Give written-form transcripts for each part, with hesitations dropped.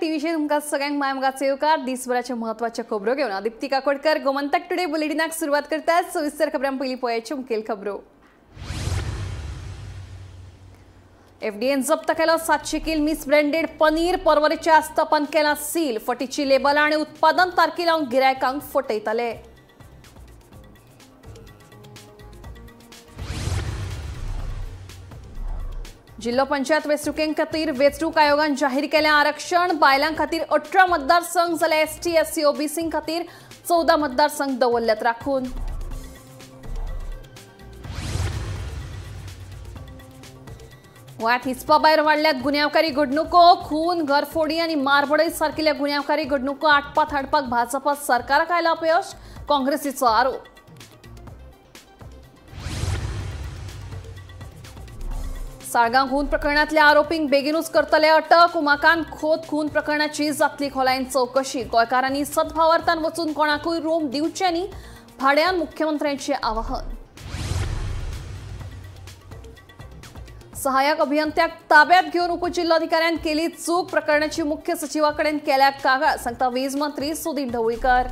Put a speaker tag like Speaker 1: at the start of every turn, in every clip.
Speaker 1: टीव्हीचे तुमकां सगळ्यांक मायमगाचे येवकार दिसभराच्या महत्वाच्या खबरो घेवन दीप्ती काकोडकर गोमंतक टुडे बुलेटिनाक सुरवात करतात. सविस्तर खबरां पयलीं पळोवयाच्यो मुखेल खबरो. एफडीएन जप्त केलो 700 किल मिसब्रँडेड पनीर. परवरीच्या आस्थापन केला सील. फटीची लेबलां आनी उत्पादन तारखे लावन गिरायकांक फटयताले. जिल्लो पंचायत वेंचणुके खातीर वेंचणूक आयोगान जाहीर केलें आरक्षण. बायलां खातीर 18 मतदारसंघ जाल्यार एसटी एससी ओबीसी खातीर 14 मतदारसंघ दवरल्यात राखून. गोंयांत हिस्पा भायर वाडल्यात गुन्यांवकारी घडणुको. खून, घरफोडी आनी मारबडय सारकिल्ल्या गुन्यांवकारी घडणुको आटपात हाडपाक भाजपा सरकाराक आयला अपयश. काँग्रेसीचो आरोप. साळगांव खून प्रकरणातल्या आरोपींक बेगीनूच करतले अटक. उमाकांत खोत खून प्रकरणाची जातली खोलायेन चवकशी. गोंयकारांनी सद्भावार्थान वचून कोणाकूय रोम दिवचे न्ही, भाड्यान मुख्यमंत्र्यांचें आवाहन. सहाय्यक अभियंत्याक ताब्यात घेवन उपजिल्लोधिकाऱ्यान केली चूक. प्रकरणाची मुख्य सचिवाकडेन केल्या कागाळ, सांगता वीज मंत्री सुदीन ढवळीकर.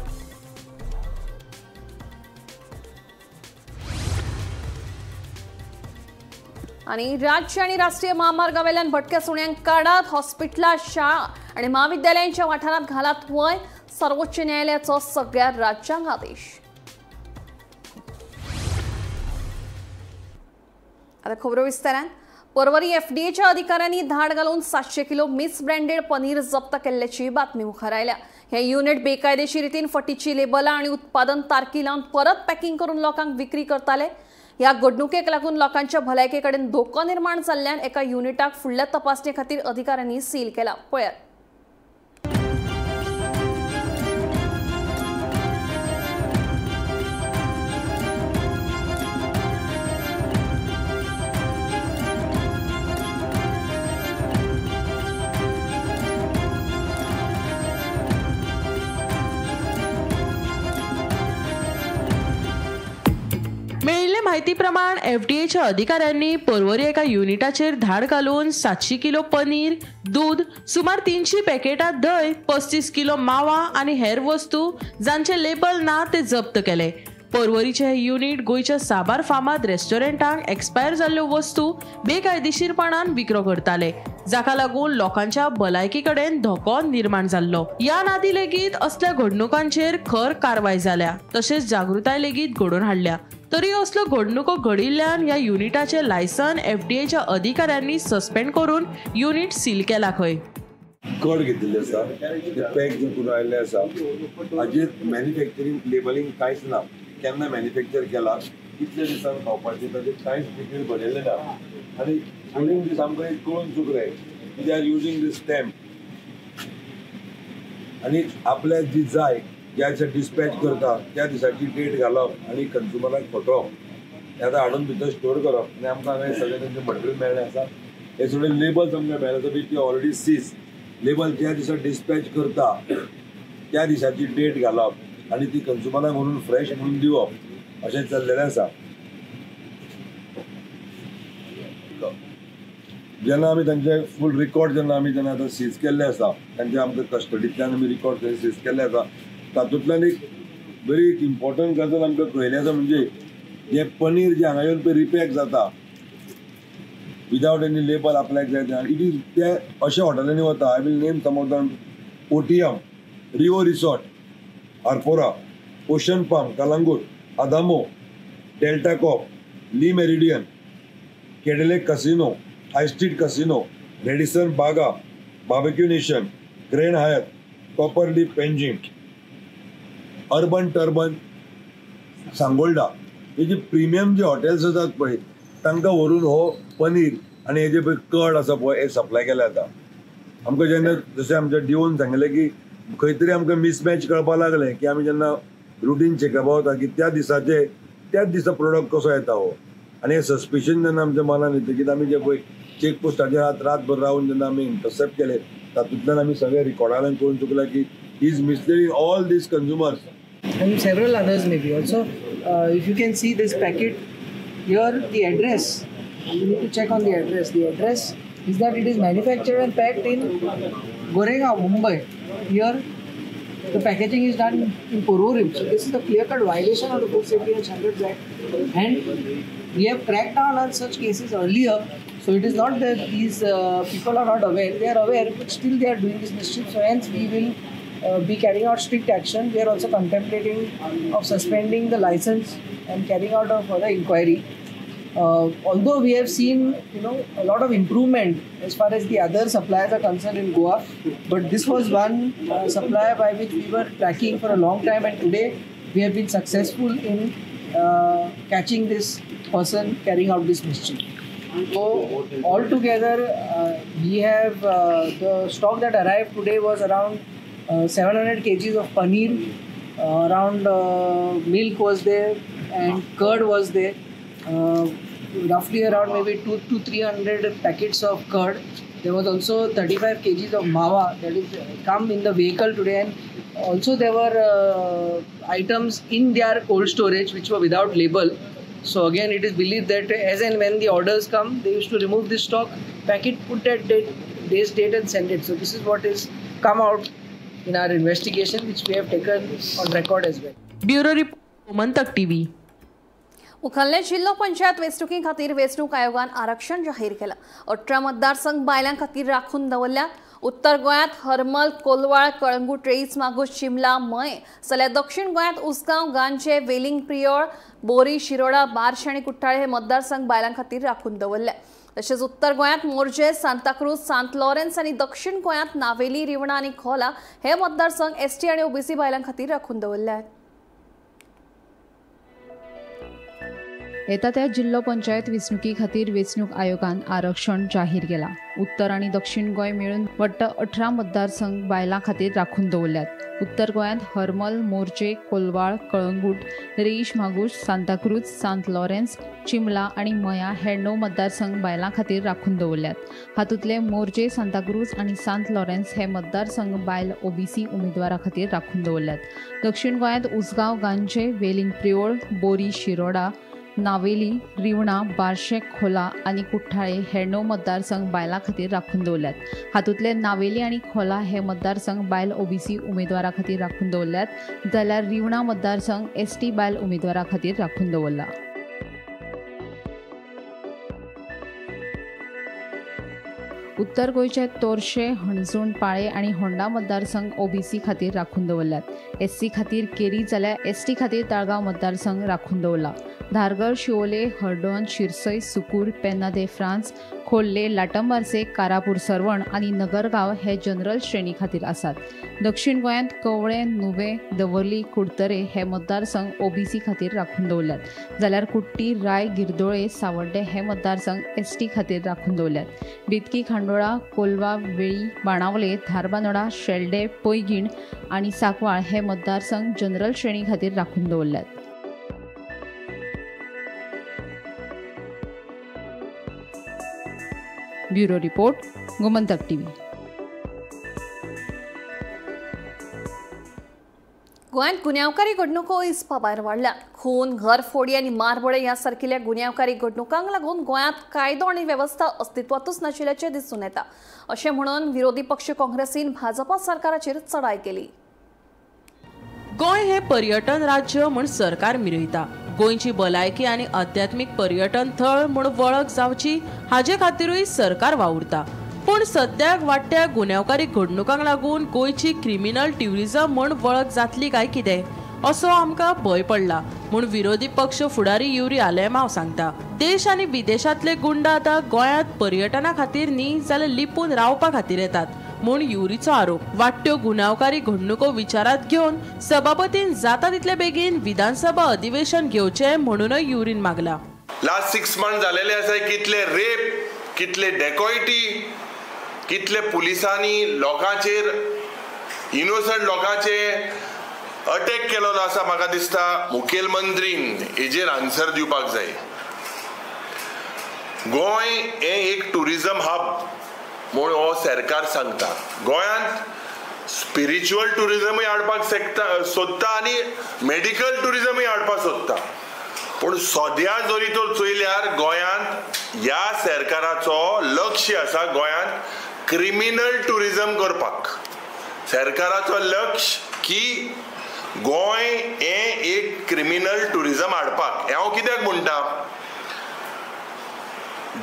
Speaker 1: आणि राज्य आणि राष्ट्रीय महामार्गावेल्यान भटक्या सुण्यांक काढात. हॉस्पिटलां, शाळा आणि महाविद्यालयांच्या वाठारांत घालात वय. सर्वोच्च न्यायालयाचो सगळ्या राज्यांक आदेश. आता खबरो विस्तारान. परवरी एफडीएच्या अधिकाऱ्यांनी धाड घालून 700 किलो मिसब्रँडेड पनीर जप्त केल्ल्याची बातमी मुखार आयल्या. हे युनिट बेकायदेशीर रितीन फटीची लेबलां आणि उत्पादन तारखी लावन परत पॅकिंग करून लोकांक विक्री करताले. ह्या घडणुकेक लागून लोकांच्या भलायके कडेन धोको निर्माण जाल्ल्यान एका युनिटाक फुडल्या तपासणे खातीर अधिकाऱ्यांनी सील केला. पळयात.
Speaker 2: माहिती प्रमाण एफडीएच्या अधिकाऱ्यांनी परवरी एका युनिटाचेर धाड घालून 700 किलो पनीर, दूध, सुमार 300 पॅकेटां दही, 35 किलो मावा आणि हेर वस्तू जांचे लेबल ना ते जप्त केले. परवरीचे हे युनिट गोयच्या साबार फामाद रेस्टॉरंटांक एक्सपायर जाल्ल्यो वस्तू बेकायदेशीरपणान विक्रो करताले, जाका लागून लोकांच्या भलायकी कडेन धोको निर्माण जाल्लो. या नादी लेगीत असल्या घडणुकांचेर खर कारवाय जाल्या, तशेंच जागृताय लेगीत घडोवन हाडल्या. तरी असलो घडणुको घडिल्ल्यान ह्या युनिटाचे लायसन एफडीएच्या अधिकाऱ्यांनी सस्पेंड करून युनिट सील केला. खंय
Speaker 3: कड घेतिल्ले आसा ते पॅक करून आयिल्ले आसा. हाजेर मॅन्युफॅक्चरींग लेबलिंग कांयच ना. केन्ना मॅन्युफॅक्चर केला, कितले दिसान खावपाचें ताजेर कांयच डिटेल बरयल्लें ना. आनी फुडींग दीस आमकां एक कळून चुकलें की they are using this stamp. आनी आपल्याक जी जाय ज्या दिसा डिस्पॅच करता त्या दिसाची डेट घालप आनी कन्ज्युमराक फटोवप, हें आतां हाडून भितर स्टोर करप. आनी आमकां हांगा सगळें तेंचें मटेरियल मेळ्ळें आसा. हे सगळे लेबल्स आमकां मेळ्ळे आसा ती ऑलरेडी सीज. लेबल ज्या दिसा डिस्पॅच करता त्या दिसाची डेट घालप आनी ती कन्ज्युमराक म्हणून फ्रेश म्हणून दिवप, अशें चल्लेलें आसा. जेन्ना आमी तांचे फूल रिकॉर्ड जेन्ना आतां सीज केल्ले आसा, तांचे आमकां कस्टडींतल्यान आमी रिकॉर्ड करून सीज केल्ले आसा, तातूंतल्यान एक बरी एक इम्पॉर्टंट गजाल आमकां कळयली आसा. म्हणजे हे पनीर जे हांगा येवन पळय रिपॅक जाता विदावट एनी लेबल आपल्याक जाय इट इज ते अशा हॉटेलांनी वता. I will name some of them: OTM, Rio Resort, Arpora, Ocean Palm, Calangute, Adamo, Delta Corp, Le Meridien, Cadillac Casino, High Street Casino, Radisson Baga, Barbeque Nation, Grand Hyatt, Copper Leaf पेंजिंग, Urban Turban, Sangolda, हे जे premium जे hotels आसात पळय तांकां व्हरून हो पनीर आनी हेजे पळय कड आसा पळय हे सप्लाय केले जाता. आमकां जेन्ना जशें आमच्या डिओन सांगलें की खंय तरी आमकां मिसमॅच कळपाक लागलें की आमी जेन्ना रुटीन चॅकअप वता की त्या दिसाचे त्याच दिसा प्रोडक्ट कसो येता हो. आनी हे सस्पिशन जेन्ना आमच्या मनान येतकीर आमी जे पळय चेकपोस्टाचेर रातभर रावन जेन्ना आमी इंटरसेप्ट केले, तातूंतल्यान आमी सगळे रिकॉर्डांतल्यान कळून चुकला की he is misleading all these consumers.
Speaker 4: And several others maybe also. If you can see this packet here, the address, you need to check on the address. The address is that it is manufactured and packed in Goregaon, Mumbai. Here, the packaging is done in Porvorim. So this is a clear-cut violation of the Food Safety and Standards Act. And we have cracked down on such cases earlier. So it is not that these people are not aware. They are aware, but still they are doing this mischief. So hence we will be carrying out strict action. We are also contemplating of suspending the license and carrying out a further inquiry. Although we have seen, a lot of improvement as far as the other suppliers are concerned in Goa, but this was one supplier by which we were tracking for a long time, and today we have been successful in catching this person carrying out this mischief. So altogether, we have the stock that arrived today was around 700 kgs of paneer, around milk was there, and curd was there. Roughly around maybe 200 to 300 packets of curd. There was also 35 kgs of mawa that is come in the vehicle today, and also there were items in their cold storage which were without label. So again, it is believed that as and when the orders come, they used to remove this stock, pack it, put that day's date and send it. So this is what is come out in our investigation, which we have taken on record as well.
Speaker 2: Bureau report, Gomantak TV.
Speaker 1: मुखेल्ले जिल्लो पंचायत वेंचणुकी खातीर वेंचणूक आयोगान आरक्षण जाहीर केला. 18 मतदारसंघ बायलां खातीर राखून दवरल्यात. उत्तर गोंयांत हरमल, कोलवाळ, कळंगूट, रेईस मागूश, चिंबला, मय, जाल्यार दक्षिण गोंयांत उसगांव, गांजे, वेलिंग, प्रियोळ, बोरी, शिरोडा, बार्शी आनी कुट्टाळे हे मतदारसंघ बायलां खातीर राखून दवरले. तशेंच उत्तर गोंयांत मोर्जे, सांताक्रूज, सांत लॉरेन्स आनी दक्षिण गोंयांत नावेली, रिवणा आनी खोला हे मतदारसंघ एसटी आनी ओबीसी बायलां खातीर राखून दवरल्यात.
Speaker 5: येता त्या जिल्लो पंचायत वेंचणुकी खातीर वेंचणूक आयोगान आरक्षण जाहीर केला. उत्तर आनी दक्षिण गोंय मेळून वट्ट 18 मतदारसंघ बायलां खातीर राखून दवरल्यात. उत्तर गोंयांत हरमल, मोर्जे, कोलवाळ, कळंगूट, रेईश मागूश, सांताक्रूज, सांत लॉरेन्स, चिंबला आनी मया हे 9 मतदारसंघ बायलां खातीर राखून दवरल्यात. हातूंतले मोर्जे, सांताक्रूज आनी सांत लॉरेन्स हे मतदारसंघ बायल ओबीसी उमेदवारां खातीर राखून दवरल्यात. दक्षिण गोंयांत उसगांव, गांजे, वेलिंग, प्रियोळ, बोरी, शिरोडा, नावेली, रिवणा, बार्शे, खोला आनी कुट्टाळे हे 9 मतदारसंघ बायलां खातीर राखून दवरल्यात. हातूंतले नावेली आनी खोला हे मतदारसंघ बायल ओबीसी उमेदवारां खातीर राखून दवरल्यात, जाल्यार रिवणा मतदारसंघ एसटी बायल उमेदवारां खातीर राखून दवरला. उत्तर गोंयचे तोरशे, हणजूण, पाळे आनी होंडा मतदारसंघ ओबीसी खातीर राखून दवरल्यात. एससी खातीर केरी जाल्यार एसटी खातीर ताळगांव मतदारसंघ राखून दवरला. धारगळ, शिवोले, हर्डोन, शिरसय, सुकूर, पेन्ना दे फ्रांस, खोर्ले, लाटंबारसे, कारापूर सरवण आनी नगरगांव हे जनरल श्रेणी खातीर आसात. दक्षिण गोंयांत कवळे, नुवे, दवर्ली, कुडतरे हे मतदारसंघ ओबीसी खातीर राखून दवरल्यात, जाल्यार कुट्टी, राय, गिरदोळे, सावड्डे हे मतदारसंघ एसटी खातीर राखून दवरल्यात. बितकी, खांडोळा, कोलवा, वेळी, बाणावले, धारबांदोडा, शेल्डे, पैगीण आनी सांकवाळ हे मतदारसंघ जनरल श्रेणी खातीर राखून दवरल्यात. Bureau report, Gomantak TV.
Speaker 1: गोंयांत गुन्यांवकारी घडणुको इसपा भायर वाडल्यात. खून, घरफोडी आनी मारबोळे ह्या सारकिल्या गुन्यांवकारी घडणुकांक लागून गोंयांत कायदो आनी वेवस्था अस्तित्वातूच नाशिल्ल्याचें दिसून येता. अशें म्हणून विरोधी पक्ष काँग्रेसीन भाजपा सरकाराचेर चडाय केली.
Speaker 2: गोंय हे पर्यटन राज्य म्हूण सरकार मिरयता. गोंयची भलायकी आनी आध्यात्मीक पर्यटन थळ म्हूण वळख जावची हाचे खातीरूय सरकार वावुरता. पूण सद्याक वाडट्या गुन्यांवकारी घडणुकांक लागून गोंयची क्रिमिनल ट्युरिझम म्हूण वळख जातली काय कितें असो आमकां भंय पडला म्हूण विरोधी पक्ष फुडारी युरी आलेमांव सांगता. देश आनी विदेशांतले गुंड आतां गोंयांत पर्यटना खातीर न्ही जाल्यार लिपून रावपा खातीर येतात म्हूण युरीचो आरोप. वाडट्यो गुन्यांवकारी घडणुको विचारांत घेवन सभापतीन जाता तितले बेगीन विधानसभा अधिवेशन घेवचें म्हणूनय युरीन मागला.
Speaker 6: लास्ट 6 मंथ जालेले आसा. कितले रेप, कितले डेकॉयटी, कितले पुलिसांनी लोकांचेर, इनोसंट लोकांचेर अटॅक केलेलो आसा. म्हाका दिसता मुखेलमंत्रीन हेजेर आन्सर दिवपाक जाय. गोंय हे एक टुरिझम हब म्हूण हो सरकार सांगता. गोंयांत स्पिरिच्युअल टुरिझमूय हाडपाक सोदता आनी मेडिकल टुरिझमूय हाडपाक सोदता. पूण सद्या जरी तर चोयल्यार गोंयांत ह्या सरकाराचो लक्ष आसा गोंयांत क्रिमिनल टुरिझम करपाक सरकाराचो लक्ष की गोंय हें एक क्रिमिनल टुरिझम हाडपाक. हांव कित्याक म्हणटा,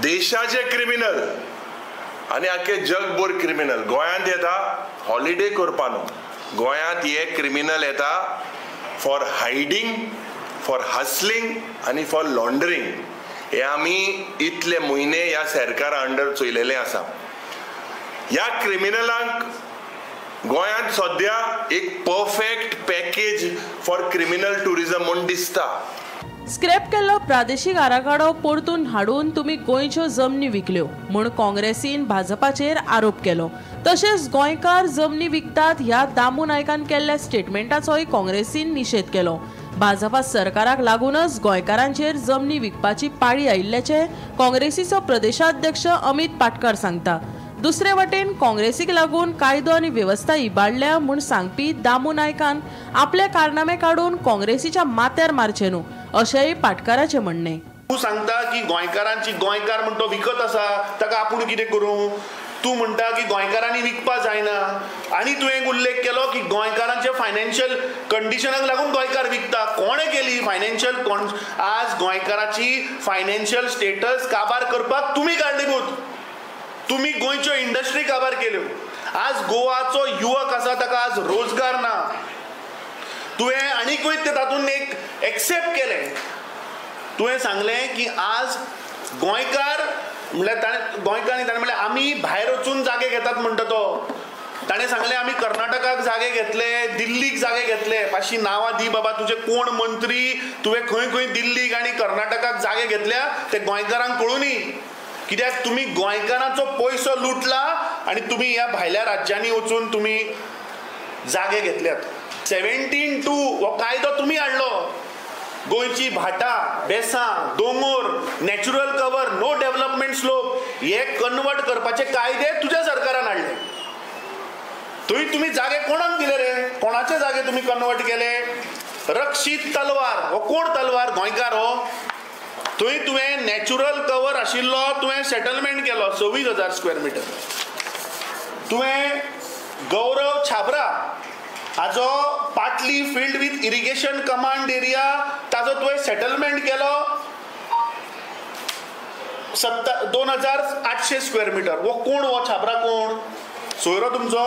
Speaker 6: देशाचे क्रिमिनल आनी आख्खे जगभर क्रिमिनल गोंयांत येता हॉलिडे करपा न्हू. गोंयांत हे क्रिमिनल येता फॉर हायडींग, फॉर हसलिंग आनी फॉर लॉन्ड्रिंग. हे आमी इतले म्हयने ह्या सरकारा अंडर चलयलें आसा. ह्या क्रिमिनलांक गोंयांत सद्या एक perfect package for criminal tourism म्हूण दिसता.
Speaker 2: स्क्रॅप केल्लो प्रादेशीक आराखडो परतून हाडून तुमी गोंयच्यो जमनी विकल्यो म्हूण काँग्रेसीन भाजपाचेर आरोप केलो. तशेंच गोंयकार जमनी विकतात ह्या दामू नायकान केल्ल्या स्टेटमेंटाचोय काँग्रेसीन निशेध केलो. भाजपा सरकाराक लागूनच गोंयकारांचेर जमनी विकपाची पाळी आयिल्ल्याचे काँग्रेसीचो प्रदेशाध्यक्ष अमित पाटकर सांगता. दुसरे वटेन काँग्रेसीक लागून कायदो आनी वेवस्था इबाडल्या म्हूण सांगपी दामू नायकान आपले कारनामे काडून काँग्रेसीच्या माथ्यार मारचे न्हू अशेंय पाटकाराचें म्हणणें.
Speaker 7: तूं सांगता की गोंयकारांची गोंयकार म्हणून तो विकत आसा ताका आपूण कितें करूं. तूं म्हणटा की गोंयकारांनी विकपा जायना आनी तुवें उल्लेख केलो की गोंयकारांचे फायनान्शियल कंडिशनाक लागून गोंयकार विकता. कोणें केली फायनान्शियल आज गोंयकाराची फायनान्शियल स्टेटस काबार करपाक तुमी कारणीभूत. तुम्ही गोंयच्यो इंडस्ट्री काबार केल्यो. आज गोवाचो युवक आसा ताका आज रोजगार ना. तुवें आनीकूय तातूंत एक एक्सेप्ट केलें. तुवें सांगलें की आज गोंयकार म्हणल्यार ताणें म्हणलें आमी भायर वचून जागे घेतात म्हणटा तो. ताणें सांगलें आमी कर्नाटकाक जागे घेतले, दिल्लीक जागे घेतले. मातशी नांवां दी बाबा, तुजे कोण मंत्री, तुवें खंय खंय दिल्लीक आनी कर्नाटकाक जागे घेतल्या ते गोंयकारांक कळुनी. कित्याक तुम्ही गोंयकारांचो पयसो लुटला आनी तुम्ही ह्या भायल्या राज्यांनी वचून तुम्ही जागे घेतल्यात. 17(2) हो कायदो तुम्ही हाडलो. गोंयची भाटां, बेसां, दोंगर, natural cover, no development slope हे कन्वर्ट करपाचे कायदे तुज्या सरकारान हाडले. थंय तुम्ही जागे कोणाक दिले रे? कोणाचे जागे तुम्ही कन्वर्ट केले? रक्षीत तलवार हो कोण तलवार? गोंयकार हो. थंय तुवें नॅचरल कवर आशिल्लो तुवें सेटलमेंट केलो 26,000 स्क्वेअर मिटर. तुवें गौरव छाबरा हाजो पाटली filled with irrigation command area ताजो तुवें सेटलमेंट केलो 2,800 स्क्वेअर मिटर. वो कोण हो छाबरा कोण? सोयरो तुमचो.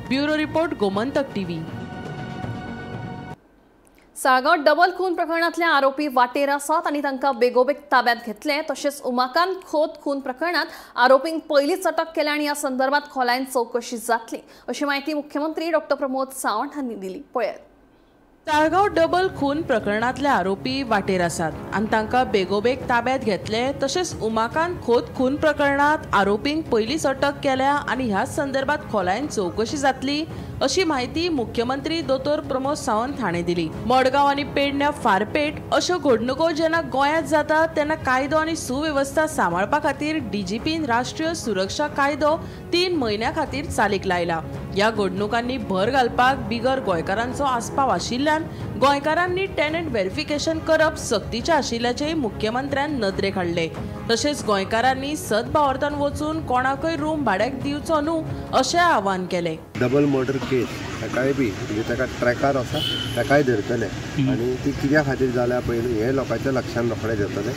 Speaker 2: Bureau report Gomantak TV.
Speaker 1: Salgaon double खून प्रकरणातले आरोपी वाटेर आसात आनी तांकां बेगोबेग ताब्यात घेतले. तशेंच उमाकांत खोत खून प्रकरणात आरोपींक पयलींच अटक केल्या आनी ह्या संदर्भात खोलायन चौकशी जातली अशी माहिती मुख्यमंत्री डॉ. प्रमोद सावंत हांणी दिली. पळयात.
Speaker 2: साळगांव डबल खून प्रकरणातले आरोपी वाटेर आसात आनी तांकां बेगोबेग ताब्यात घेतले. तशेंच उमाकांत खोत खून प्रकरणात आरोपींक पयलींच अटक केल्या आनी ह्या संदर्भात खोलायन चौकशी जातली अशी माहिती मुख्यमंत्री डॉ. प्रमोद सावंत हाणें दिली. मडगांव आनी पेडण्या फारपेट अश्यो घडणुको जेन्ना गोंयांत जातात तेन्ना कायदो आनी सुवेवस्था सांबाळपा खातीर डीजीपीन राष्ट्रीय सुरक्षा कायदो 3 म्हयन्यां खातीर चालीक लायला. ह्या घडणुकांनी भर घालपाक बिगर गोंयकारांचो आस्पाव आशिल्ल्यान गोंयकारांनी टेनंट व्हेरिफिकेशन करप सक्तीचे आशिल्ल्याचेय मुख्यमंत्र्यान नदरेक हाडले. तशेंच गोंयकारांनी सद्भावार्थान वचून कोणाकय रूम भाड्याक दिवचो न्हू अशें आवाहन केलें.
Speaker 8: डबल मर्डर केस ताकाय बी म्हणजे ताका ट्रॅकार आसा ताकाय धरतले आनी ती कित्या खातीर जाल्या पयलीं हे लोकांच्या लक्षांत रोखडें धरतले.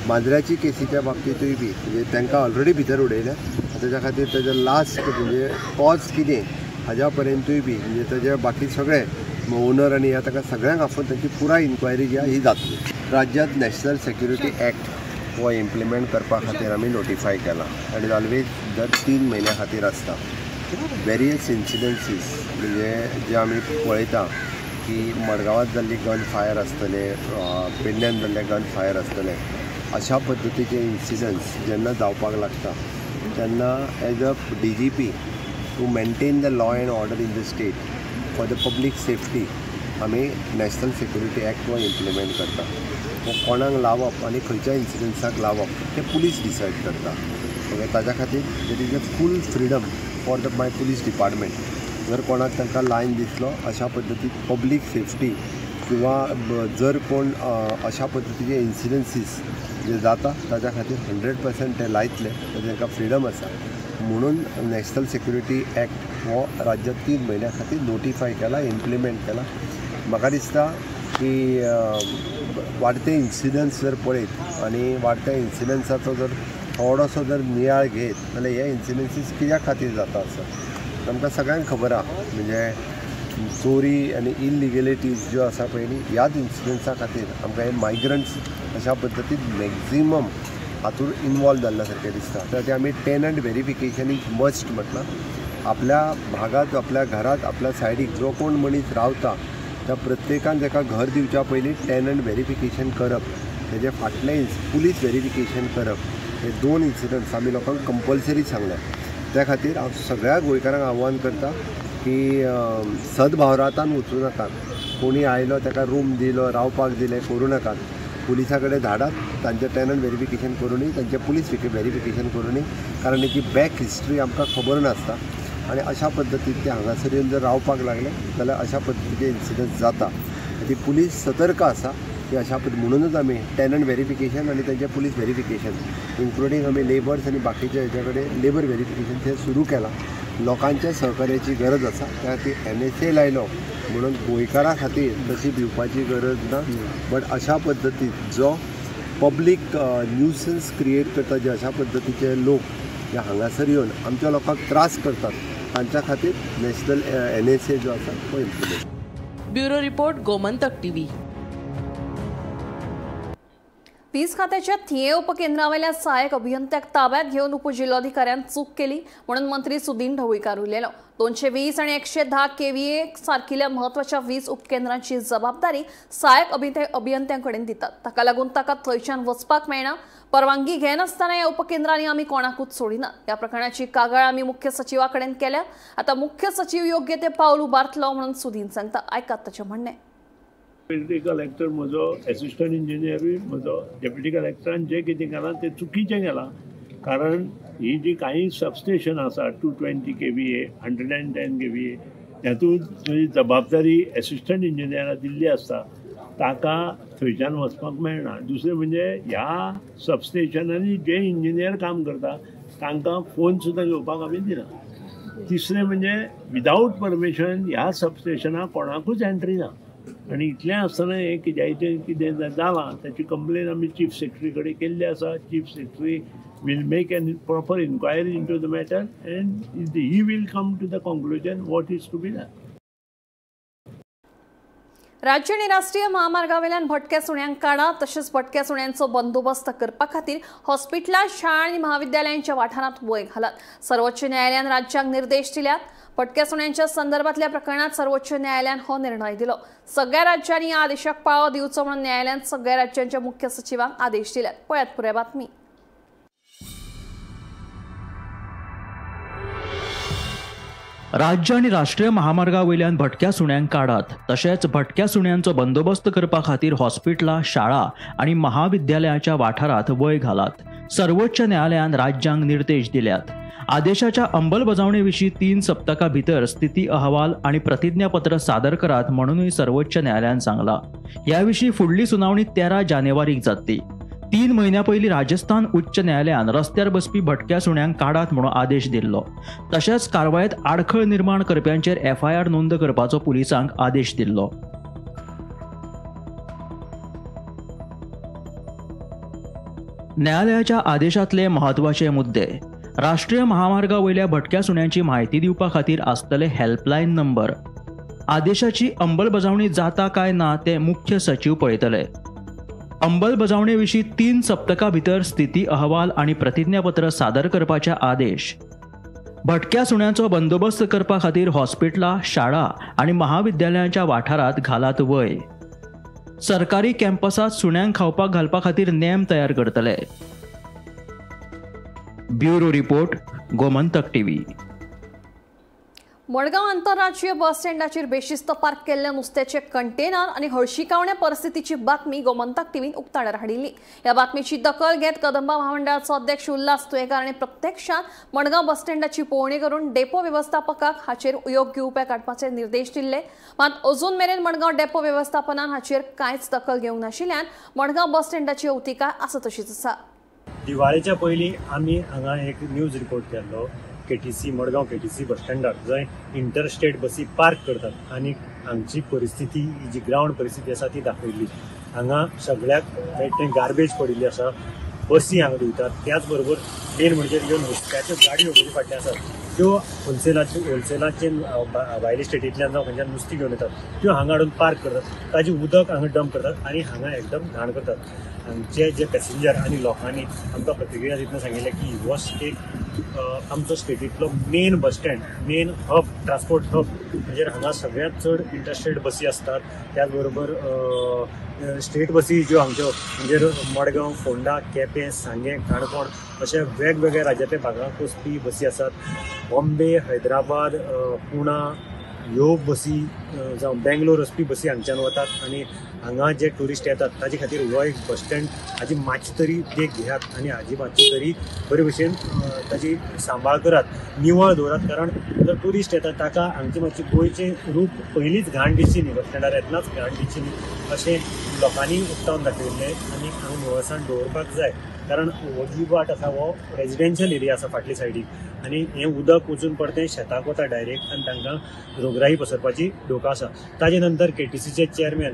Speaker 8: मांद्र्याची केसीच्या बाबतींतूय बी म्हणजे तांकां ऑलरेडी भितर उडयल्या. ताच्या खातीर ताजें लास्ट म्हणजे कॉज कितें हाज्या पर्यंतूय बी म्हणजे ताजे बाकी सगळे ओनर आनी ह्या ताका सगळ्यांक आफून तांची पुराय इन्क्वायरी जी ही जातली. राज्यांत नॅशनल सेक्युरिटी एक्ट हो इम्प्लिमेंट करपा खातीर आमी नोटिफाय केला आनी ऑलवेज दर 3 म्हयन्या खातीर आसता. वेरियस इन्सिडंसीस म्हणजे जे आमी पळयता की मडगांवांत जाल्ली गन फायर आसतले, पेडण्यान जाल्ले गन फायर आसतले, अशा पद्दतीचे इन्सिडंट्स जेन्ना जावपाक लागता तेन्ना as a DGP to maintain the law and order in the state for the public safety आमी नॅशनल सेक्युरिटी एक्ट हो इम्प्लिमेंट करता. हो कोणाक लावप आनी खंयच्या इन्सिडंट्साक लावप ते पुलीस डिसायड करता. ओके, ताच्या खातीर that is a full freedom for the my police department. जर कोणाक तांकां लायन दिसलो अशा पद्दतीन पब्लीक सेफ्टी किंवा जर कोण अशा पद्दतीचे इन्सिडंसीस जे जाता ताच्या खातीर 100% ते लायतले. तांकां फ्रिडम आसा. म्हणून नॅशनल सिक्युरिटी ॲक्ट हो राज्यात 3 म्हयन्या खातीर नोटिफाय केला, इम्प्लिमेंट केला. म्हाका दिसता की वाडते इन्सिडंट्स जर पळयत आनी वाडत्या इन्सिडंट्साचो जर थोडोसो जर नियाळ घेत जाल्यार हे इन्सिडंसीस कित्या खातीर जाता आसा आमकां सगळ्यांक खबर आहा. म्हणजे चोरी आनी इलिगेलिटीज ज्यो आसा पळय न्ही ह्याच इन्सिडंट्सा खातीर आमकां हे मायग्रंट्स अशा पद्दतीन मॅक्झिमम हातून इन्वॉल्व जाल्ल्या सारकें दिसता. तर ते आमी टेनंट व्हेरिफिकेशन इज मस्ट म्हटलां. आपल्या भागात, आपल्या घरात, आपल्या सायडीक जो कोण मनीस रावता त्या प्रत्येकान जाका घर दिवच्या पयलीं टेनंट व्हेरिफिकेशन करप, तेजे फाटलें पुलीस व्हेरिफिकेशन करप, हे 2 इन्सिडंट्स आमी लोकांक कंपल्सरी सांगल्या. त्या खातीर हांव सगळ्या गोंयकारांक आव्हान करता की सद्भावरातान वचूं नाकात. कोणी आयलो ताका रूम दिलो, रावपाक दिलें करूं नाकात. पुलिसा कडेन धाडात, तांचें टेनंट व्हेरिफिकेशन करूनी, तांचें पुलीस व्हेरिफिकेशन करूनी. कारण हेची बॅक हिस्ट्री आमकां खबर नासता आनी अशा पद्दतीन ते हांगासर येवन जर रावपाक लागले जाल्यार अशा पद्दतीचे इन्सिडंट जाता. ती पुलीस सतर्क आसा की अशा म्हणूनच आमी टेनंट व्हेरिफिकेशन आनी तांचें पुलीस व्हेरिफिकेशन इन्क्लुडींग आमी लेबर्स आनी बाकीचे हेचे कडेन लेबर व्हेरिफिकेशन ते सुरू केलां. लोकांच्या सहकार्याची गरज आसा, त्या खातीर NSA लायलो म्हणून गोंयकारां खातीर तशी भिवपाची गरज ना. बट अशा पद्दतीन जो पब्लीक न्यूसन्स क्रिएट करता, जे अशा पद्दतीचे लोक जे हांगासर येवन आमच्या लोकांक त्रास करतात, तांच्या खातीर नॅशनल NSA जो आसा तो implement.
Speaker 2: Bureau report, Gomantak TV.
Speaker 1: वीज खात्याच्या थिये उपकेंद्रावेल्या सहाय्यक अभियंत्याक ताब्यात घेऊन उपजिल्हाधिकाऱ्यान चूक केली म्हणून मंत्री सुदीन ढवळीकार उलयलो. 220 आणि 110 kVA सारखिल्या महत्वाच्या वीज उपकेंद्रांची जबाबदारी सहाय्यक अभियंत्यांकडेन दितात. ताका लागून ताका थंयच्यान वचपाक मेळना. परवानगी घेनासतना ह्या उपकेंद्रांनी आमी कोणाकूच सोडिना. ह्या प्रकरणाची कागाळ आमी मुख्य सचिवाकडेन केल्या. आता मुख्य सचिव योग्य ते पावल उबारतलो म्हणून सुदीन सांगता. आयकात ताचें म्हणणें.
Speaker 9: डेप्युटी कलेक्टर म्हजो एसिस्टंट इंजिनियरूय म्हजो डेप्युटी कलेक्टरान जें कितें केलां तें चुकीचें केलां. कारण ही जी काही सबस्टेशन आसा 220 kVA 110 kVA हातूंत जबाबदारी एसिस्टंट इंजिनियराक दिल्ली आसता, ताका थंयच्यान वचपाक मेळना. दुसरें म्हणजे ह्या सबस्टेशनांनी जे इंजिनियर काम करता तांकां फोन सुद्दां घेवपाक आमी दिना. तिसरें म्हणजे विदावट परमिशन ह्या सबस्टेशनाक कोणाकूच एंट्री ना. आनी इतलें आसतना हें कितें जालां ताची कंप्लेन आमी चीफ सेक्रेटरी कडेन केल्ली आसा. Chief secretary will make a proper inquiry into the matter and he will come to the conclusion what is to be done.
Speaker 1: राज्य आणि राष्ट्रीय महामार्गावेल्यान भटक्या सुण्यांक काडा, तशेंच भटक्या सुण्यांचो बंदोबस्त करपा खातीर हॉस्पिटलां, शाळा आनी महाविद्यालयांच्या वाठारांत वय घालात. सर्वोच्च न्यायालयान राज्यांक निर्देश दिल्यात. भटक्या सुण्यांच्या संदर्भातल्या प्रकरणात सर्वोच्च न्यायालयान हो निर्णय दिलो. सगळ्या राज्यांनी ह्या आदेशाक पाळो दिवचो म्हणून न्यायालयान सगळ्या राज्यांच्या मुख्य सचिवांक आदेश दिल्यात. पळयात पुराय बातमी.
Speaker 10: राज्य आणि राष्ट्रीय महामार्गावयल्यान भटक्या सुण्यांक काडात, तशेंच भटक्या सुण्यांचो बंदोबस्त करपा खातीर हॉस्पिटलां, शाळा आणि महाविद्यालयाच्या वाठारांत वय घालात. सर्वोच्च न्यायालयान राज्यांक निर्देश दिल्यात. आदेशाच्या अंमलबजावणे विशीं 3 सप्तकां भितर स्थिती अहवाल आणि प्रतिज्ञापत्र सादर करात म्हणूनय सर्वोच्च न्यायालयान सांगला. ह्या विशीं फुडली सुनावणी 13 जानेवारीक जातली. 3 म्हयन्या पयलीं राजस्थान उच्च न्यायालयान रस्त्यार बसपी भटक्या सुण्यांक काडात म्हणून आदेश दिल्लो. तशेंच कारवायेत आडखळ निर्माण करप्यांचेर FIR नोंद करपाचो पुलिसांक आदेश दिल्लो. न्यायालयाच्या आदेशातले महत्वाचे मुद्दे. राष्ट्रीय महामार्गावयल्या भटक्या सुण्यांची म्हायती दिवपा खातीर आसतले हेल्पलायन नंबर. आदेशाची अंमलबजावणी जाता काय ना ते मुख्य सचिव पळयतले. अंमलबजावणे विशीं 3 सप्तकां भितर स्थिती अहवाल आणि प्रतिज्ञापत्र सादर करपाचे आदेश. भटक्या सुण्यांचो बंदोबस्त करपा खातीर हॉस्पिटलां, शाळा आणि महाविद्यालयांच्या वाठारांत घालात वय. सरकारी कॅम्पसात सुण्यांक खावपाक घालपा खातीर नेम तयार करतले. Bureau report, Gomantak TV.
Speaker 1: Madgaon आंतरराष्ट्रीय बस स्टँडाचेर बेशिस्त पार्क केल्ले नुस्त्याचे कंटेनर आणि हळशिकावण्या परिस्थितीची बातमी गोमंतक टीव्हीन उक्ताडार हाडिल्ली. ह्या बातमीची दखल घेत कदंबा महामंडळाचो अध्यक्ष उल्हास तुयेकार हांणी प्रत्यक्षात मडगांव बस स्टँडाची पळोवणी करून डेपो व्यवस्थापकाक हाचेर योग्य उपाय काडपाचे निर्देश दिल्ले. मात अजून मेरेन मडगांव डेपो व्यवस्थापनान हाचेर कांयच दखल घेवंक नाशिल्ल्यान मडगांव बस स्टँडाची अवतिकाय आसा तशीच आसा.
Speaker 11: दिवाळीच्या पयलीं आमी हांगा एक न्यूज रिपोर्ट केल्लो KTC मडगांव KTC बस स्टँडार जंय इंटरस्टेट बसी पार्क करतात आणि हांगची परिस्थिती जी ग्राउंड परिस्थिती आसा ती दाखयल्ली. हांगा सगळ्याक गार्बेज पडिल्ली आसा, बसी हांगा दितात. त्याच बरोबर मेन म्हणजे ह्यो नुस्त्याच्यो गाडयो म्हणजे फाटल्यान आसात त्यो होलसेलाचे भायले स्टेटींतल्यान जावं खंयच्यान नुस्तें घेवन येतात त्यो हांगा हाडून पार्क करतात. ताजें उदक हांगा डंप करतात आणि हांगा एकदम घाण करतात. हांगचे जे पॅसेंजर आणि लोकांनी आमकां प्रतिक्रिया दितना सांगिल्लें की हो एक आमचो स्टेटींतलो main bus stand, main hub, transport hub. म्हणजे हांगा सगळ्यांत चड इंटरस्टेट बसी असतात. त्याच बरोबर स्टेट बसी ज्यो हांगच्यो म्हणजे मडगांव, फोंडा, केपें, सांगें, काणकोण अशे वेगवेगळ्या राज्यांतल्या भागांक वचपी बसी आसात. बॉम्बे, हैदराबाद, पुणा ह्यो बसी जावं बेंगलोर वचपी बसी हांगच्यान वतात आणि हांगा जे ट्युरिस्ट येतात ताजे खातीर हो एक बस स्टँड हाजी मातशी तरी देख घेयात आणि हाजी मातशी तरी बरे भशेन ताजी सांबाळ करात, निवळ दवरात. कारण जर ट्युरिस्ट येतात ताका हांगचे मातशें गोंयचें रूप पयलींच घाण दिसची न्ही, बस स्टँडार येतनाच घाण दिसची न्ही अशें लोकांनी उक्तावून दाखयिल्लें. आणि हांगा निवळसाण दवरपाक जाय कारण हो जी वाट आसा हो रेजिडेन्शियल एरिया आसा फाटले सायडीक आणि हें उदक वचून पडतें शेताक वता डायरेक्ट आणि तांकां रोगराई पसरपाची धोका आसा. ताजे नंतर KTCचे चेअरमॅन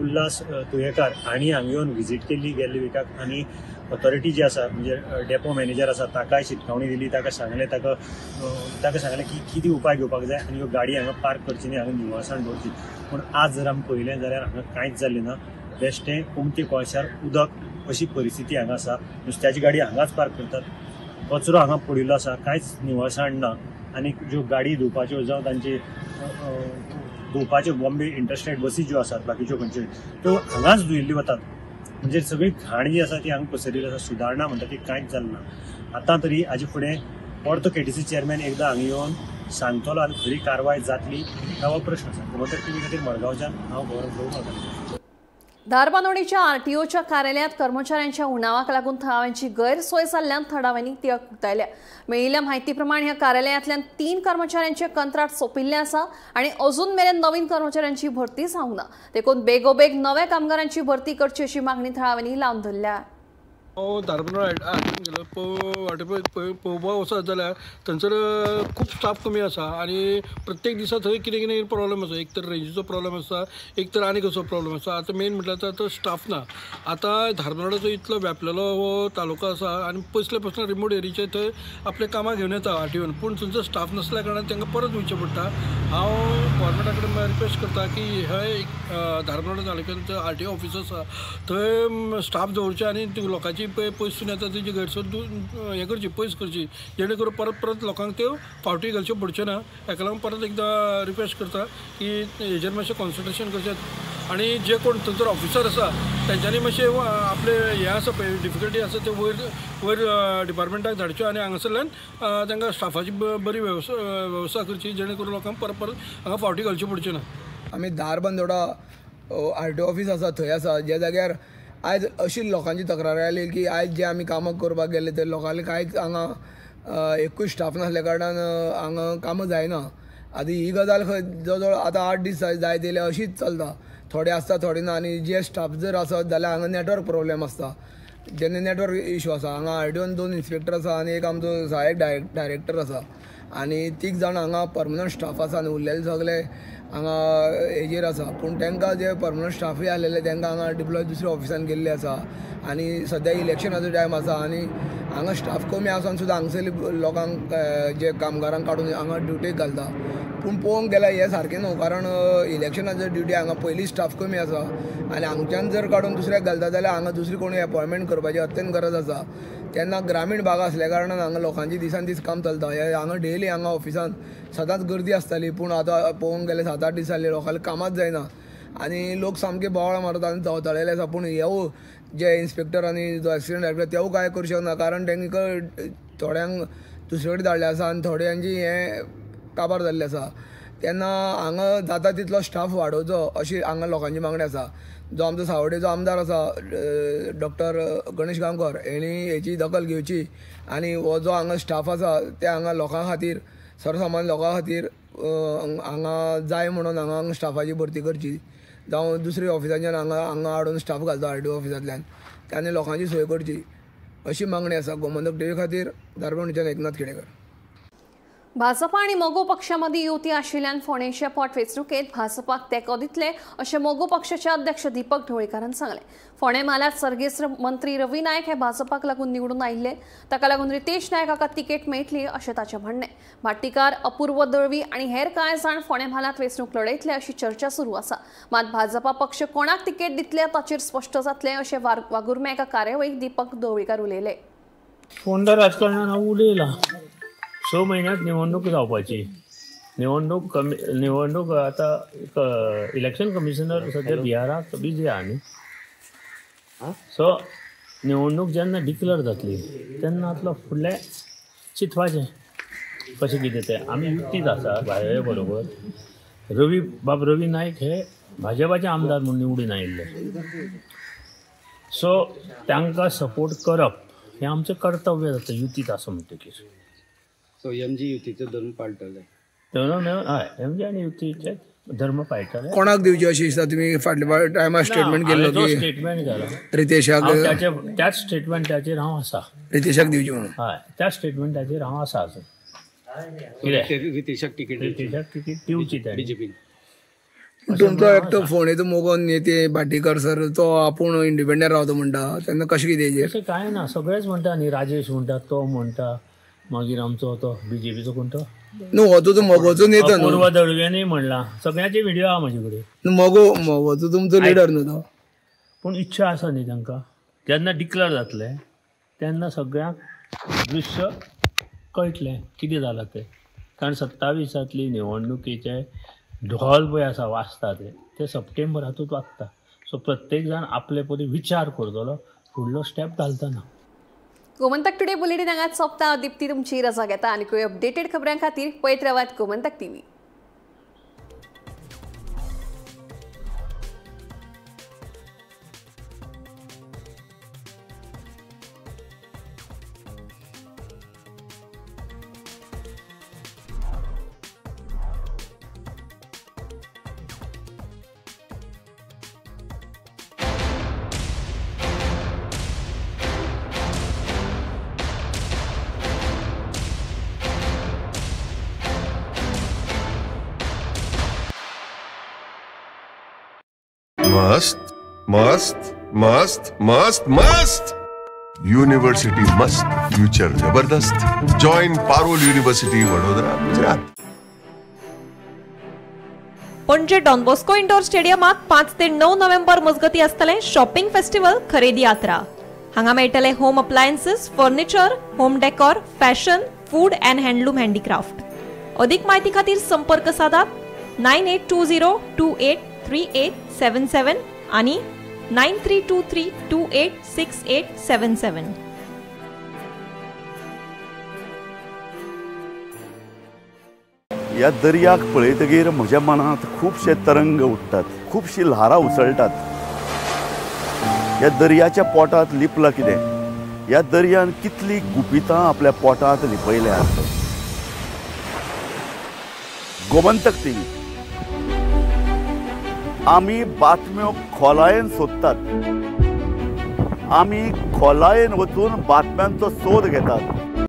Speaker 11: उल्हास तुयेकार हांणी हांगा येवन विजीट केल्ली गेल्ले विकाक आणि ऑथॉरिटी जी आसा म्हणजे डेपो मॅनेजर आसा ताकाय शिटकावणी दिली. ताका सांगलें की कितें उपाय घेवपाक जाय आणि ह्यो गाडी हांगा पार्क करची न्ही, हांगा निवळसाण दवरची. पूण आज जर आमी पळयलें जाल्यार हांगा कांयच जाल्लें ना. बेश्टें उमटे कोळशार उदक अशी परिस्थिती हांगा आसा. नुस्त्याची गाडी हांगाच पार्क करतात, कचरो हांगा पडिल्लो आसा, कांयच निवळसाण ना. आणि ज्यो गाडी धुवपाच्यो जावं तांचे धुवपाच्यो बॉम्बे इंटरस्टेट बसी ज्यो आसात बाकीच्यो खंयच्यो त्यो हांगाच धुयल्ली वतात. म्हणजे सगळी घाण जी आसा ती हांगा पसरिल्ली आसा. सुदारणा म्हणटा ती कांयच जालें ना. आतां तरी हाजे फुडें परतो KTC चेअरमॅन एकदां हांगा येवन सांगतलो आनी खरी कारवाय जातली काय हो प्रश्न आसा. गोमंतक TV खातीर मडगांवच्यान हांव गौरव प्रभू.
Speaker 1: धारबांदोडेच्या RTOच्या कार्यालयात कर्मचाऱ्यांच्या उणावाक लागून थळाव्यांची गैरसोय जाल्ल्यान थळाव्यांनी ती उक्तायल्या. मेळिल्ल्या म्हायती प्रमाण ह्या कार्यालयांतल्यान 3 कर्मचाऱ्यांचे कंत्राट सोंपिल्लें आसा आणि अजून मेरेन नवीन कर्मचाऱ्यांची भरती जावंक ना. देखून बेगोबेग नव्या कामगारांची भरती करची अशी मागणी थळाव्यांनी लावन धरल्या.
Speaker 12: धारबांदोड गेलो पळोवपाक वचत जाल्यार थंयसर खूब स्टाफ कमी आसा आणि प्रत्येक दिसा थंय कितें कितें प्रॉब्लेम आसा. एक तर रेंजीचो प्रॉब्लेम आसा, एक तर आनी कसो प्रॉब्लेम आसा. आतां मेन म्हटल्यार तर स्टाफ ना. आतां धारबांदोडाचो इतलो व्यापलेलो हो तालुको आसा आणि पयसले पासून रिमोट एरियाचे थंय आपले कामां घेवन येता RTOन, पूण थंयचो स्टाफ नसल्या कारणान तांकां परत वयचें पडटा. हांव गोवोरमेंटा कडेन रिक्वेस्ट करता की हे धारबांदोडा तालुक्यांत RTO ऑफिस आसा थंय स्टाफ दवरचे आणि लोकांची पयस येता तेजी गैरसोय हें करची, पयस करची, जेणे करून परत लोकांक त्यो फावटी घालच्यो पडच्यो ना. हेका लागून परत एकदां रिक्वेस्ट करता की हेजेर मातशें कॉन्सन्ट्रेशन करचें आणि जे कोण थंयसर ऑफिसर आसा तेंच्यांनी मातशें आपले हें आसा पळय डिफिकल्टी आसा ते वयर डिपार्टमेंटाक धाडच्यो आणि हांगासरल्यान तांकां स्टाफाची बरी वेवस्था करची जेणे करून लोकांक परत हांगा फावटी घालच्यो पडच्यो ना.
Speaker 13: आमी धारबांदोडा RTO ऑफिस आसा थंय आसा ज्या जाग्यार आयज अशी लोकांची तक्रार आयली की आयज जे आमी कामां करपाक गेले ते लोकांनी कांयच हांगा एकूच स्टाफ नासल्या कारणान हांगा कामां जायना. आतां ही गजाल जवळ जवळ आतां 8 दीस जाय दिले अशीच चलता. थोडे आसता थोडे ना. आणि जे स्टाफ जर आसत जाल्यार हांगा नेटवर्क प्रॉब्लेम आसता. जेन्ना नेटवर्क इश्यू आसा हांगा RTOन 2 इन्स्पेक्टर आसा आणि एक आमचो सहाय्यक डायरेक्टर आसा आणि 3 जाण हांगा परमनंट स्टाफ आसा आणि उरलेले सगळे हांगा हेजेर आसा. पूण तांकां जे परमनंट स्टाफूय आसलेले तांकां हांगा डिप्लॉय दुसऱ्या ऑफिसान गेल्ले आसा आणि सद्या इलेक्शनाचो टायम आसा आणि हांगा स्टाफ कमी आसून सुद्दां हांगसरली लोकांक जे कामगारांक काडून हांगा ड्युटेक घालता. पूण पळोवंक गेल्यार हें सारकें न्हू कारण इलेक्शनाचो ड्युटी हांगा पयलीं स्टाफ कमी आसा आणि हांगच्यान जर काडून दुसऱ्याक घालता जाल्यार हांगा दुसरी कोणी अपॉयंटमेंट करपाची अत्यंत गरज आसा. तेन्ना ग्रामीण भाग आसल्या कारणान हांगा लोकांची दिसान दीस काम चलता. हांगा डेली हांगा ऑफिसान सदांच गर्दी आसताली पूण आतां पळोवंक गेल्यार 7-8 दीस जाले लोकांक कामाच जायना आणि लोक सामके बोवाळ मारतात आनी धांवतळेले आसा. पूण ह्यो जे इन्स्पेक्टर आनी जो एक्सिडेंट डायरेक्टर तेवूय काय करूं शकना कारण तांकां थोड्यांक दुसरे कडेन धाडले आसा आनी थोड्यांची हें काबार जाल्लें आसा. तेन्ना हांगा जाता तितलो स्टाफ वाडोवचो अशी हांगा लोकांची मागणी आसा. जो आमचो सावड्डेचो आमदार आसा डॉक्टर गणेश गांवकर हेणी हेची दखल घेवची आणि हो जो हांगा स्टाफ आसा ते हांगा लोकां खातीर सर्वसामान्य लोकां खातीर हांगा जाय म्हणून हांगा स्टाफाची भरती करची जावं दुसऱ्या ऑफिसांच्यान हांगा हाडून स्टाफ घालता RTO ऑफिसांतल्यान त्यानी लोकांची सोय करची अशी मागणी आसा. गोमंतक TV खातीर धारबांदोडेच्यान एकनाथ खेडेकर.
Speaker 1: भाजपा आणि मोगो पक्षामदी युती आशिल्ल्यान फोंडेच्या पोटवेंचणुकेत भाजपाक तेंको दितले अशें मोगो पक्षाचे अध्यक्ष दीपक ढवळीकारान सांगलें. फोंडे म्हालात सर्गेस्त मंत्री रवी नायक हे भाजपाक लागून निवडून आयिल्ले. ताका लागून रितेश नायक हाका तिकेट मेळटली अशें ताचें म्हणणें. भाट्टीकार, अपूर्व दळवी आनी हेर कांय जाण फोंडे म्हालात वेंचणूक लढयतले अशी चर्चा सुरू आसा. मात भाजपा पक्ष कोणाक तिकेट दितले ताचेर स्पश्ट जातलें अशें वागुर्म्या एका कार्यावळीक दीपक ढवळीकार उलयले.
Speaker 9: फोंडा राजकारणान हांव उलयलां. 6 म्हयन्यांत निवडणूक जावपाची. निवडणूक आतां इलेक्शन कमिशनर सद्या बिहाराक बिजी आहा न्ही. सो निवडणूक जेन्ना डिक्लेअर जातली तेन्ना आतलो फुडलें चिंतवाचें कशें कितें तें. आमी युतीत आसा भाजपा बरोबर. रवी नायक हे भाजपाचे आमदार म्हूण निवडून आयिल्ले. सो तांकां सपोर्ट करप हें आमचें कर्तव्य जाता युतीत आसा म्हणटकीर.
Speaker 14: सो एमजी युतीचो धर्म पाळटले.
Speaker 9: हय, एमजी आनी युतीचे धर्म पाळटले.
Speaker 13: कोणाक दिवचे अशें दिसता? तुमी फाटल्या टायमार स्टेटमेंट केल्लो की
Speaker 9: स्टेटमेंट केलो
Speaker 13: रितेशाक.
Speaker 9: त्याच स्टेटमेंटाचेर हांव आसा.
Speaker 13: रितेशाक दिवचे म्हणून.
Speaker 9: हय, त्या स्टेटमेंटाचेर हांव आसा अजून.
Speaker 14: रितेशाक तिकीट
Speaker 9: दिवची त्या
Speaker 14: बीजेपी.
Speaker 13: तुमचो एकटो फोंडेचो मोगो नेते भाटीकर सर तो आपूण इंडिपेंडंट रावता म्हणटा तेन्ना कशें कितें?
Speaker 9: तशें कांय ना. सगळेच म्हणटा न्ही. राजेश म्हणटा, तो म्हणटा, मागीर आमचो तो बीजेपीचो कोण तो
Speaker 13: न्हू हो तुजो मोगोचो नेता न्हू.
Speaker 9: पूर्व दळवेनूय म्हणला. सगळ्यांचे व्हिडिओ आहा म्हाजे कडेन.
Speaker 13: मोगोचो तुमचो लिडर न्हू तो.
Speaker 9: पूण इच्छा आसा न्ही तांकां. जेन्ना डिक्लेअर जातलें तेन्ना सगळ्यांक दृश्य कळटलें कितें जालां तें. कारण 27 निवडणुकीचे ढोल पळय आसा वाजता ते सप्टेंबरांतूच वाजता. सो प्रत्येक जाण आपले परी विचार करतलो फुडलो स्टेप घालतना.
Speaker 1: गोमंतक टुडे बुलेटिन हांगाच सोंपता. दिप्ती तुमची रजा घेता आनी अपडेटेड खबरां खातीर पळयत रावात गोमंतक टीव्ही.
Speaker 15: मस्त मस्त मस्त मस्त मस्त. युनिव्हर्सिटी मस्त, फ्युचर जबरदस्त. Join Parul university Vadodara, Gujarat.
Speaker 16: पणजे डॉन बॉस्को इंडोर स्टेडियमात 5 ते 9 नोव्हेंबर मजगती आसतले शॉपिंग फेस्टिवल खरेदी यात्रा. हांगा मेळटले home appliances, furniture, home decor, fashion, food and handloom handicraft. अधिक माहिती खातीर संपर्क साधात 9820283877 आणि 9323286877.
Speaker 17: ह्या दर्याक पळयतकीर म्हज्या मनांत खुबशे तरंग उठतात, खुबशी ल्हारां उसळटात. ह्या दर्याच्या पोटांत लिपलां कितें? ह्या दर्यान कितलीं गुपितां आपल्या पोटांत लिपयल्यात. गोमंतक टीव्ही. आमी बातम्यो खोलायेन सोदतात. आमी खोलायेन वचून बातम्यांचो सोद घेतात.